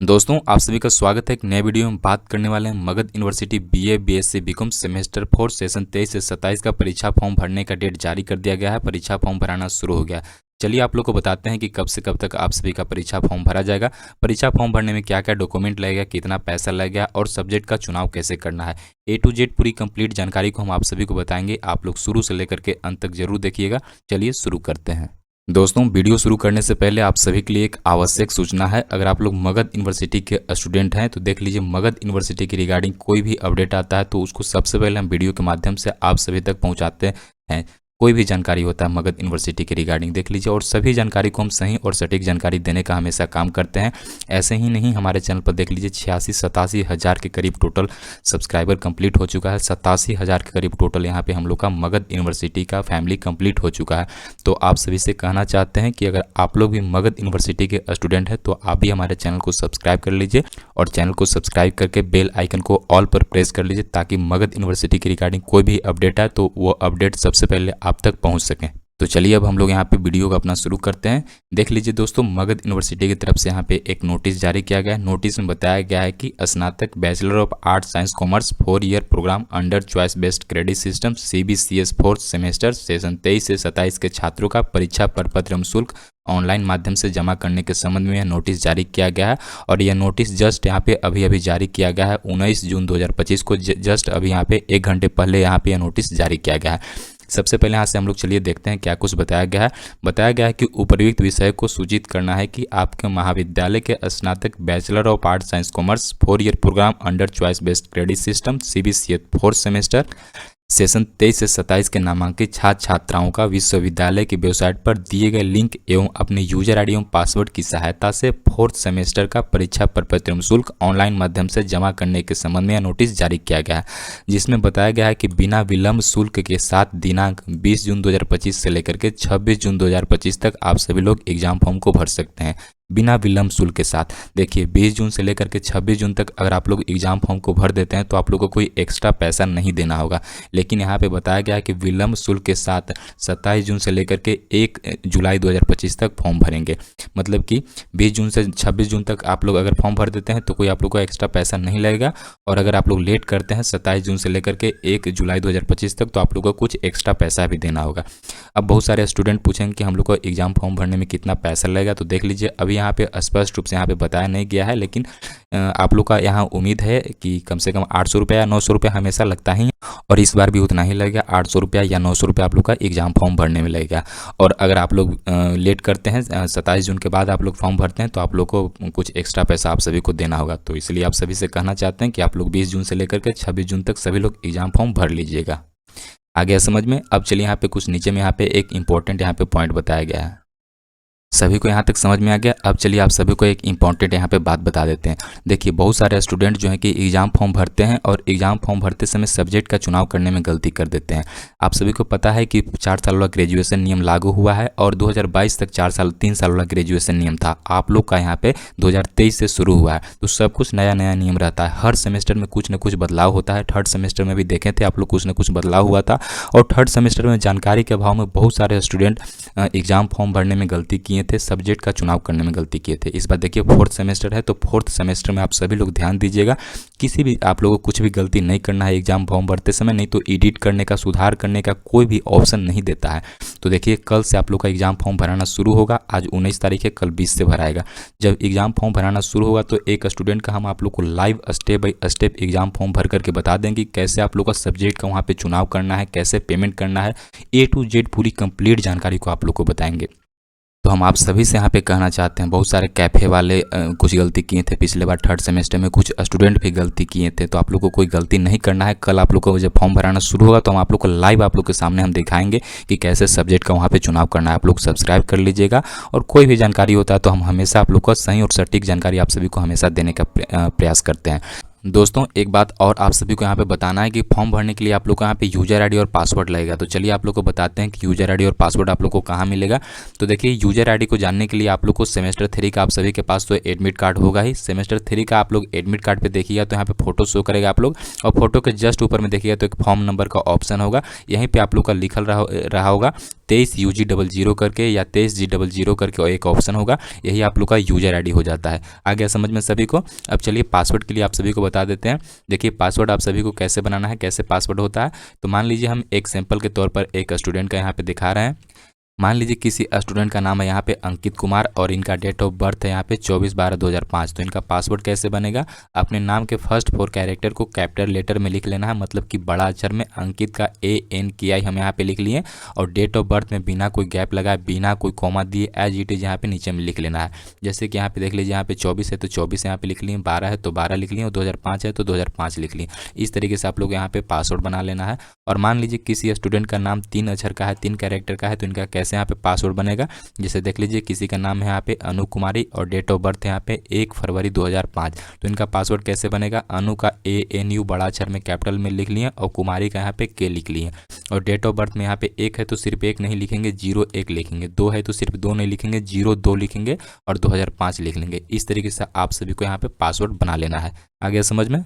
दोस्तों आप सभी का स्वागत है। एक नए वीडियो में बात करने वाले हैं Magadh university BA BSc BCom semester 4 session 23 से 27 का परीक्षा फॉर्म भरने का डेट जारी कर दिया गया है। परीक्षा फॉर्म भराना शुरू हो गया। चलिए आप लोग को बताते हैं कि कब से कब तक आप सभी का परीक्षा फॉर्म भरा जाएगा। परीक्षा फॉर्म भरने में क्या क्या डॉक्यूमेंट लगेगा, कितना पैसा लगेगा और सब्जेक्ट का चुनाव कैसे करना है, ए टू जेड पूरी कंप्लीट जानकारी को हम आप सभी को बताएंगे। आप लोग शुरू से लेकर के अंत तक जरूर देखिएगा। चलिए शुरू करते हैं। दोस्तों वीडियो शुरू करने से पहले आप सभी के लिए एक आवश्यक सूचना है। अगर आप लोग मगध यूनिवर्सिटी के स्टूडेंट हैं तो देख लीजिए, मगध यूनिवर्सिटी के रिगार्डिंग कोई भी अपडेट आता है तो उसको सबसे पहले हम वीडियो के माध्यम से आप सभी तक पहुंचाते हैं। कोई भी जानकारी होता है मगध यूनिवर्सिटी के रिगार्डिंग देख लीजिए, और सभी जानकारी को हम सही और सटीक जानकारी देने का हमेशा काम करते हैं। ऐसे ही नहीं, हमारे चैनल पर देख लीजिए 86-87 हज़ार के करीब टोटल सब्सक्राइबर कंप्लीट हो चुका है। 87 हज़ार के करीब टोटल यहाँ पे हम लोग का मगध यूनिवर्सिटी का फैमिली कंप्लीट हो चुका है। तो आप सभी से कहना चाहते हैं कि अगर आप लोग भी मगध यूनिवर्सिटी के स्टूडेंट हैं तो आप भी हमारे चैनल को सब्सक्राइब कर लीजिए, और चैनल को सब्सक्राइब करके बेल आइकन को ऑल पर प्रेस कर लीजिए, ताकि मगध यूनिवर्सिटी के रिगार्डिंग कोई भी अपडेट आए तो वो अपडेट सबसे पहले आप तक पहुंच सकें। तो चलिए अब हम लोग यहाँ पे वीडियो को अपना शुरू करते हैं। देख लीजिए दोस्तों, मगध यूनिवर्सिटी की तरफ से यहाँ पे एक नोटिस जारी किया गया है। नोटिस में बताया गया है कि स्नातक bachelor of arts science commerce 4 year program under choice based credit system CBCS 4th semester session 23 से 27 के छात्रों का परीक्षा प्रपत्र एवं शुल्क ऑनलाइन माध्यम से जमा करने के संबंध में यह नोटिस जारी किया गया है। और यह नोटिस जस्ट यहाँ पे अभी जारी किया गया है 19 जून 2025 को। जस्ट अभी यहाँ पे 1 घंटे पहले यहाँ पे यह नोटिस जारी किया गया है। सबसे पहले यहाँ से हम लोग चलिए देखते हैं क्या कुछ बताया गया है। बताया गया है कि उपर्युक्त विषय को सूचित करना है कि आपके महाविद्यालय के स्नातक bachelor of art science commerce 4 year program under choice based credit system CBCS 4th semester session 23 से 27 के नामांकित छात्र छात्राओं का विश्वविद्यालय की वेबसाइट पर दिए गए लिंक एवं अपने यूजर आईडी एवं पासवर्ड की सहायता से 4th सेमेस्टर का परीक्षा प्रपत्र एवं शुल्क ऑनलाइन माध्यम से जमा करने के संबंध में यह नोटिस जारी किया गया है, जिसमें बताया गया है कि बिना विलंब शुल्क के साथ दिनांक 20 जून 2025 से लेकर के 26 जून 2025 तक आप सभी लोग एग्जाम फॉर्म को भर सकते हैं बिना विलंब शुल्क के साथ। देखिए 20 जून से लेकर के 26 जून तक अगर आप लोग एग्जाम फॉर्म को भर देते हैं तो आप लोग को कोई एक्स्ट्रा पैसा नहीं देना होगा। लेकिन यहाँ पे बताया गया है कि विलंब शुल्क के साथ 27 जून से लेकर के 1 जुलाई 2025 तक फॉर्म भरेंगे। मतलब कि 20 जून से 26 जून तक आप लोग अगर फॉर्म भर देते हैं तो कोई आप लोग को एक्स्ट्रा पैसा नहीं लगेगा, और अगर आप लोग लेट करते हैं 27 जून से लेकर के 1 जुलाई 2025 तक तो आप लोग को कुछ एक्स्ट्रा पैसा भी देना होगा। अब बहुत सारे स्टूडेंट पूछेंगे कि हम लोग को एग्जाम फॉर्म भरने में कितना पैसा लगेगा। तो देख लीजिए, अभी यहाँ पे स्पष्ट रूप से यहाँ पे बताया नहीं गया है, लेकिन आप लोग का यहाँ उम्मीद है कि कम से कम 800 रुपये या 900 रुपये हमेशा लगता ही, और इस बार भी उतना ही लगेगा। 800 रुपया या 900 रुपये आप लोग का एग्जाम फॉर्म भरने में लगेगा। और अगर आप लोग लेट करते हैं 27 जून के बाद आप लोग फॉर्म भरते हैं तो आप लोग को कुछ एक्स्ट्रा पैसा आप सभी को देना होगा। तो इसलिए आप सभी से कहना चाहते हैं कि आप लोग 20 जून से लेकर के 26 जून तक सभी लोग एग्जाम फॉर्म भर लीजिएगा। आ गया समझ में। अब चलिए यहाँ पे कुछ नीचे में यहाँ पे एक इंपॉर्टेंट यहाँ पे पॉइंट बताया गया है। सभी को यहाँ तक समझ में आ गया। अब चलिए आप सभी को एक इंपॉर्टेंट यहाँ पे बात बता देते हैं। देखिए बहुत सारे स्टूडेंट जो हैं कि एग्जाम फॉर्म भरते हैं और एग्जाम फॉर्म भरते समय सब्जेक्ट का चुनाव करने में गलती कर देते हैं। आप सभी को पता है कि 4 साल वाला ग्रेजुएशन नियम लागू हुआ है, और 2022 तक 3 साल वाला ग्रेजुएशन नियम था। आप लोग का यहाँ पे 2023 से शुरू हुआ है, तो सब कुछ नया नया नियम रहता है। हर सेमेस्टर में कुछ न कुछ बदलाव होता है। 3rd सेमेस्टर में भी देखे थे आप लोग, कुछ न कुछ बदलाव हुआ था। और 3rd सेमेस्टर में जानकारी के अभाव में बहुत सारे स्टूडेंट एग्जाम फॉर्म भरने में गलती किए थे, सब्जेक्ट का चुनाव करने में गलती किए थे। इस बार देखिए 4th सेमेस्टर है, तो 4th सेमेस्टर में आप सभी लोग ध्यान दीजिएगा। किसी भी आप लोगों को कुछ भी गलती नहीं करना है एग्जाम फॉर्म भरते समय, नहीं तो एडिट करने का, सुधार करने का कोई भी ऑप्शन नहीं देता है। तो देखिए कल से आप लोग का एग्जाम फॉर्म भराना शुरू होगा। आज 19 तारीख है, कल 20 से भराएगा। जब एग्जाम फॉर्म भराना शुरू होगा तो एक स्टूडेंट का हम आप लोग को live step by step exam form भर करके बता देंगे कैसे आप लोग का सब्जेक्ट का वहाँ पे चुनाव करना है, कैसे पेमेंट करना है, A to Z पूरी कंप्लीट जानकारी को आप लोग को बताएंगे। तो हम आप सभी से यहाँ पे कहना चाहते हैं, बहुत सारे कैफ़े वाले कुछ गलती किए थे पिछले बार 3rd सेमेस्टर में, कुछ स्टूडेंट भी गलती किए थे। तो आप लोग को कोई गलती नहीं करना है। कल आप लोग को जब फॉर्म भराना शुरू होगा तो हम आप लोग को लाइव आप लोग के सामने हम दिखाएंगे कि कैसे सब्जेक्ट का वहाँ पे चुनाव करना है। आप लोग सब्सक्राइब कर लीजिएगा, और कोई भी जानकारी होता है तो हम हमेशा आप लोग को सही और सटीक जानकारी आप सभी को हमेशा देने का प्रयास करते हैं। दोस्तों एक बात और आप सभी को यहाँ पे बताना है कि फॉर्म भरने के लिए आप लोग को यहाँ पे यूजर आईडी और पासवर्ड लगेगा। तो चलिए आप लोग को बताते हैं कि यूजर आईडी और पासवर्ड आप लोग को कहाँ मिलेगा। तो देखिए यूजर आईडी को जानने के लिए आप लोग को सेमेस्टर 3 का आप सभी के पास तो एडमिट कार्ड होगा ही। सेमेस्टर 3 का आप लोग एडमिट कार्ड पे देखिएगा तो यहाँ पे फोटो शो करेगा आप लोग, और फोटो के जस्ट ऊपर में देखिएगा तो एक फॉर्म नंबर का ऑप्शन होगा। यहीं पर आप लोग का लिखल रहा होगा 23UG00 करके या 23G00 करके एक ऑप्शन होगा, यही आप लोग का यूजर आईडी हो जाता है। आ गया समझ में सभी को। अब चलिए पासवर्ड के लिए आप सभी को बता देते हैं। देखिए पासवर्ड आप सभी को कैसे बनाना है, कैसे पासवर्ड होता है। तो मान लीजिए हम एक सैंपल के तौर पर एक स्टूडेंट का यहाँ पे दिखा रहे हैं। मान लीजिए किसी स्टूडेंट का नाम है यहाँ पे अंकित कुमार और इनका डेट ऑफ बर्थ है यहाँ पे 24/12/2005। तो इनका पासवर्ड कैसे बनेगा, अपने नाम के फर्स्ट 4 कैरेक्टर को कैपिटल लेटर में लिख लेना है, मतलब कि बड़ा अक्षर में अंकित का ANKI हम यहाँ पे लिख लिए, और डेट ऑफ बर्थ में बिना कोई गैप लगाए, बिना कोई कॉमा दिए एज इट इज यहाँ पे नीचे में लिख लेना है। जैसे कि यहाँ पे देख लीजिए, यहाँ पे 24 है तो 24 यहाँ पे लिख लिए, 12 है तो 12 लिख लिए, और 2005 है तो 2005 लिख लिए। इस तरीके से आप लोग यहाँ पे पासवर्ड बना लेना है। और मान लीजिए किसी स्टूडेंट का नाम 3 अक्षर का है, 3 कैरेक्टर का है, तो इनका कैसे यहाँ पे पासवर्ड बनेगा। जैसे देख लीजिए किसी का नाम है यहाँ पे अनु कुमारी और डेट ऑफ बर्थ है यहाँ पे 1 फरवरी 2005। तो इनका पासवर्ड कैसे बनेगा, अनु का ANU बड़ा अक्षर में कैपिटल में लिख लिए और कुमारी का यहाँ पे K लिख लिए। और डेट ऑफ बर्थ में यहाँ पे 1 है तो सिर्फ 1 नहीं लिखेंगे, 01 लिखेंगे, 2 है तो सिर्फ 2 नहीं लिखेंगे, 02 लिखेंगे, और 2005 लिख लेंगे। इस तरीके से आप सभी को यहाँ पे पासवर्ड बना लेना है। आ गया समझ में।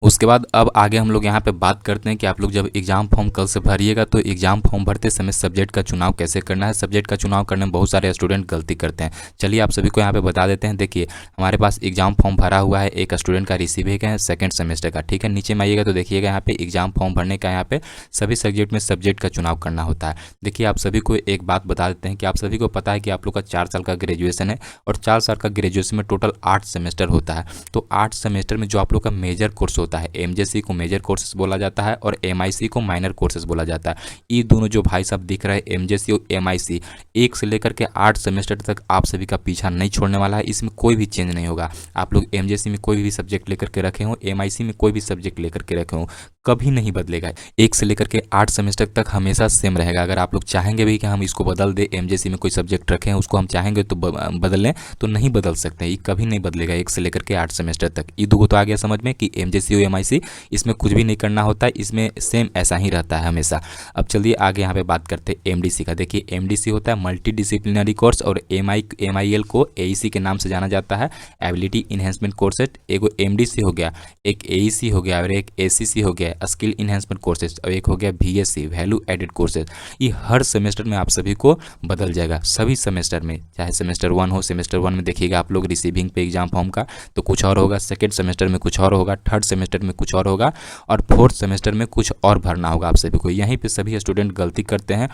उसके बाद अब आगे हम लोग यहाँ पे बात करते हैं कि आप लोग जब एग्जाम फॉर्म कल से भरिएगा तो एग्जाम फॉर्म भरते समय सब्जेक्ट का चुनाव कैसे करना है। सब्जेक्ट का चुनाव करने में बहुत सारे स्टूडेंट गलती करते हैं। चलिए आप सभी को यहाँ पे बता देते हैं। देखिए हमारे पास एग्जाम फॉर्म भरा हुआ है, एक स्टूडेंट का रिसीव है सेकंड सेमेस्टर का, ठीक है। नीचे में आइएगा तो देखिएगा यहाँ पे एग्जाम फॉर्म भरने का यहाँ पे सभी सब्जेक्ट में सब्जेक्ट का चुनाव करना होता है। देखिए आप सभी को एक बात बता देते हैं कि आप सभी को पता है कि आप लोग का 4 साल का ग्रेजुएशन है, और 4 साल का ग्रेजुएशन में टोटल 8 सेमेस्टर होता है। तो 8 सेमेस्टर में जो आप लोग का मेजर कोर्स होता है, MJC को मेजर कोर्सेज बोला जाता है और MIC को माइनर कोर्सेज बोला जाता है। ये दोनों जो भाई साहब दिख रहे हैं MJC और MIC, 1 से लेकर के 8 सेमेस्टर तक आप सभी का पीछा नहीं छोड़ने वाला है। इसमें कोई भी चेंज नहीं होगा। आप लोग MJC में कोई भी सब्जेक्ट लेकर के रखे हो, MIC में कोई भी सब्जेक्ट लेकर के रखे हो, कभी नहीं बदलेगा। 1 से लेकर के 8 सेमेस्टर तक हमेशा सेम रहेगा। अगर आप लोग चाहेंगे भी कि हम इसको बदल दे, MJC में कोई सब्जेक्ट रखें उसको हम चाहेंगे तो बदल लें, तो नहीं बदल सकते। ये कभी नहीं बदलेगा 1 से लेकर के 8 सेमेस्टर तक। ये दो तो आ गया समझ में कि MJC और MIC, इसमें कुछ भी नहीं करना होता है, इसमें सेम ऐसा ही रहता है हमेशा। अब चलिए आगे यहाँ पे बात करते हैं MDC का। देखिए MDC होता है मल्टी डिसिप्लिनरी कोर्स, और MIL को AEC के नाम से जाना जाता है, एबिलिटी इन्हेंसमेंट कोर्सेज। एक MDC हो गया, एक AEC हो गया, और एक ACC हो गया स्किल इन्हेंसमेंट कोर्सेज, और एक हो गया VSC वैल्यू एडेड कोर्सेज। ये हर सेमेस्टर में आप सभी को बदल जाएगा, सभी सेमेस्टर में, चाहे सेमेस्टर 1 हो। सेमेस्टर 1 में देखिएगा आप लोग रिसीविंग पे एग्जाम फॉर्म का तो कुछ और होगा, सेकेंड सेमेस्टर में कुछ और होगा, थर्ड सेमेस्टर में कुछ और होगा, और फोर्थ सेमेस्टर में कुछ और भरना होगा आप सभी को। यहीं पे सभी स्टूडेंट गलती करते हैं।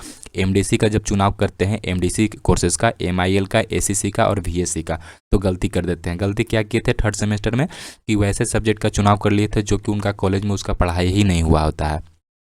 MDC का जब चुनाव करते हैं, MDC कोर्सेज का, MIL का, ACC का और VSC का, तो गलती कर देते हैं। गलती क्या किए थे थर्ड सेमेस्टर में कि वैसे सब्जेक्ट का चुनाव कर लिए थे जो कि उनका कॉलेज में उसका पढ़ाई ही नहीं हुआ होता है।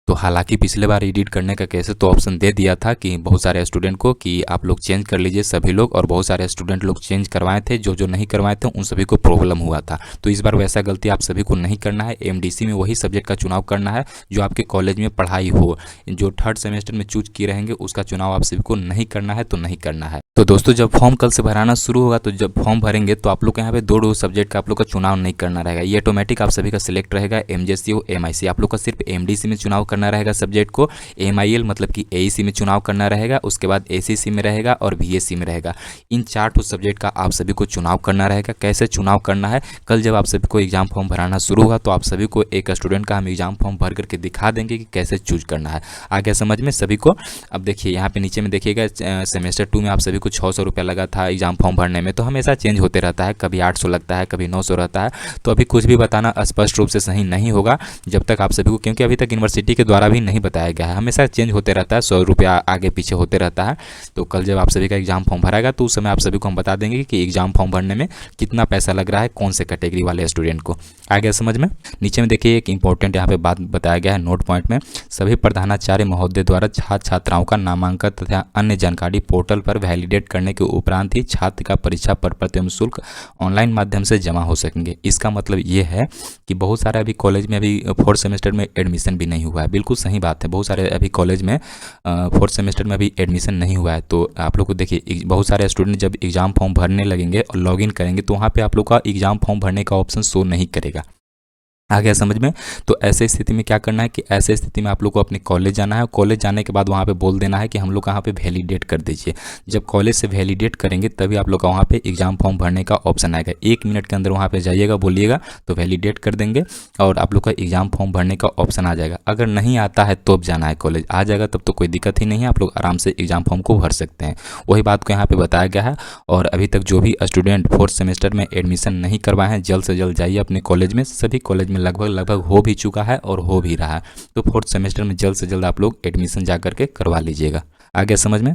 तो हालांकि पिछले बार एडिट करने का कैसे तो ऑप्शन दे दिया था कि बहुत सारे स्टूडेंट को कि आप लोग चेंज कर लीजिए सभी लोग, और बहुत सारे स्टूडेंट लोग चेंज करवाए थे। जो नहीं करवाए थे उन सभी को प्रॉब्लम हुआ था। तो इस बार वैसा गलती आप सभी को नहीं करना है। MDC में वही सब्जेक्ट का चुनाव करना है जो आपके कॉलेज में पढ़ाई हो। जो थर्ड सेमेस्टर में चूज किए रहेंगे उसका चुनाव आप सभी को नहीं करना है, तो नहीं करना है। तो दोस्तों जब फॉर्म कल से भराना शुरू होगा, तो जब फॉर्म भरेंगे तो आप लोग के यहाँ पे 2 सब्जेक्ट का आप लोग का चुनाव नहीं करना रहेगा। ये ऑटोमेटिक आप सभी का सिलेक्ट रहेगा, MJC और MIC। आप लोग का सिर्फ MDC में चुनाव करना रहेगा सब्जेक्ट को, MIL मतलब कि AEC में चुनाव करना रहेगा, उसके बाद ACC में रहेगा और VSC में रहेगा। इन 4 सब्जेक्ट का आप सभी को चुनाव करना रहेगा। कैसे चुनाव करना है, कल जब आप सभी को एग्जाम फॉर्म भराना शुरू होगा तो आप सभी को एक स्टूडेंट का हम एग्जाम फॉर्म भर करके दिखा देंगे कि कैसे चूज करना है। आ गया समझ में सभी को। अब देखिए यहाँ पे नीचे में देखिएगा सेमेस्टर 2 में आप सभी को 600 रुपया लगा था एग्जाम फॉर्म भरने में। तो हमेशा चेंज होते रहता है, कभी 800 लगता है, कभी 900 रहता है। तो अभी कुछ भी बताना स्पष्ट रूप से सही नहीं होगा जब तक आप सभी को, क्योंकि अभी तक यूनिवर्सिटी के द्वारा भी नहीं बताया गया है। हमेशा चेंज होते रहता है, 100 रुपया आगे पीछे होते रहता है। तो कल जब आप सभी का एग्जाम फॉर्म भराएगा तो उस समय आप सभी को हम बता देंगे कि एग्जाम फॉर्म भरने में कितना पैसा लग रहा है, कौन से कैटेगरी वाले स्टूडेंट को। आ गया समझ में। नीचे में देखिए एक इंपॉर्टेंट यहाँ पे बात बताया गया है नोट पॉइंट में। सभी प्रधानाचार्य महोदय द्वारा छात्र छात्राओं का नामांकन तथा अन्य जानकारी पोर्टल पर वैलिडेट करने के उपरांत ही छात्र का परीक्षा पर प्रतिबिंब शुल्क ऑनलाइन माध्यम से जमा हो सकेंगे। इसका मतलब ये है कि बहुत सारे अभी कॉलेज में अभी 4th सेमेस्टर में एडमिशन भी नहीं हुआ है। बिल्कुल सही बात है, बहुत सारे अभी कॉलेज में 4th सेमेस्टर में अभी एडमिशन नहीं हुआ है। तो आप लोग को देखिए बहुत सारे स्टूडेंट जब एग्जाम फॉर्म भरने लगेंगे और लॉगिन करेंगे तो वहाँ पे आप लोग का एग्जाम फॉर्म भरने का ऑप्शन शो नहीं करेगा। आ गया समझ में। तो ऐसे स्थिति में क्या करना है कि ऐसे स्थिति में आप लोग को अपने कॉलेज जाना है। कॉलेज जाने के बाद वहाँ पे बोल देना है कि हम लोग कहाँ पे वैलिडेट कर दीजिए। जब कॉलेज से वैलिडेट करेंगे तभी आप लोग का वहाँ पे एग्ज़ाम फॉर्म भरने का ऑप्शन आएगा। 1 मिनट के अंदर वहाँ पे जाइएगा, बोलिएगा तो वैलिडेट कर देंगे और आप लोग का एग्ज़ाम फॉर्म भरने का ऑप्शन आ जाएगा। अगर नहीं आता है तो अब जाना है कॉलेज, आ जाएगा तब तो कोई दिक्कत ही नहीं है, आप लोग आराम से एग्ज़ाम फॉर्म को भर सकते हैं। वही बात को यहाँ पर बताया गया है। और अभी तक जो भी स्टूडेंट 4th सेमेस्टर में एडमिशन नहीं करवाए हैं, जल्द से जल्द जाइए अपने कॉलेज में। सभी कॉलेज में लगभग हो भी चुका है और हो भी रहा है। तो 4th सेमेस्टर में जल्द से जल्द आप लोग एडमिशन जा करके करवा लीजिएगा। आ गया समझ में।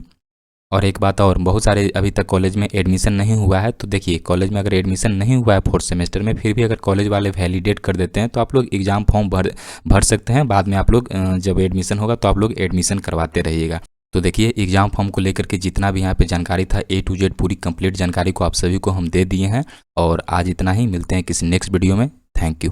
और एक बात और, बहुत सारे अभी तक कॉलेज में एडमिशन नहीं हुआ है। तो देखिए, कॉलेज में अगर एडमिशन नहीं हुआ है 4th सेमेस्टर में, फिर भी अगर कॉलेज वाले वैलिडेट कर देते हैं तो आप लोग एग्ज़ाम फॉर्म भर सकते हैं। बाद में आप लोग जब एडमिशन होगा तो आप लोग एडमिशन करवाते रहिएगा। तो देखिए, एग्ज़ाम फॉर्म को लेकर के जितना भी यहाँ पे जानकारी था A to Z पूरी कंप्लीट जानकारी को आप सभी को हम दे दिए हैं। और आज इतना ही, मिलते हैं किसी नेक्स्ट वीडियो में। Thank you.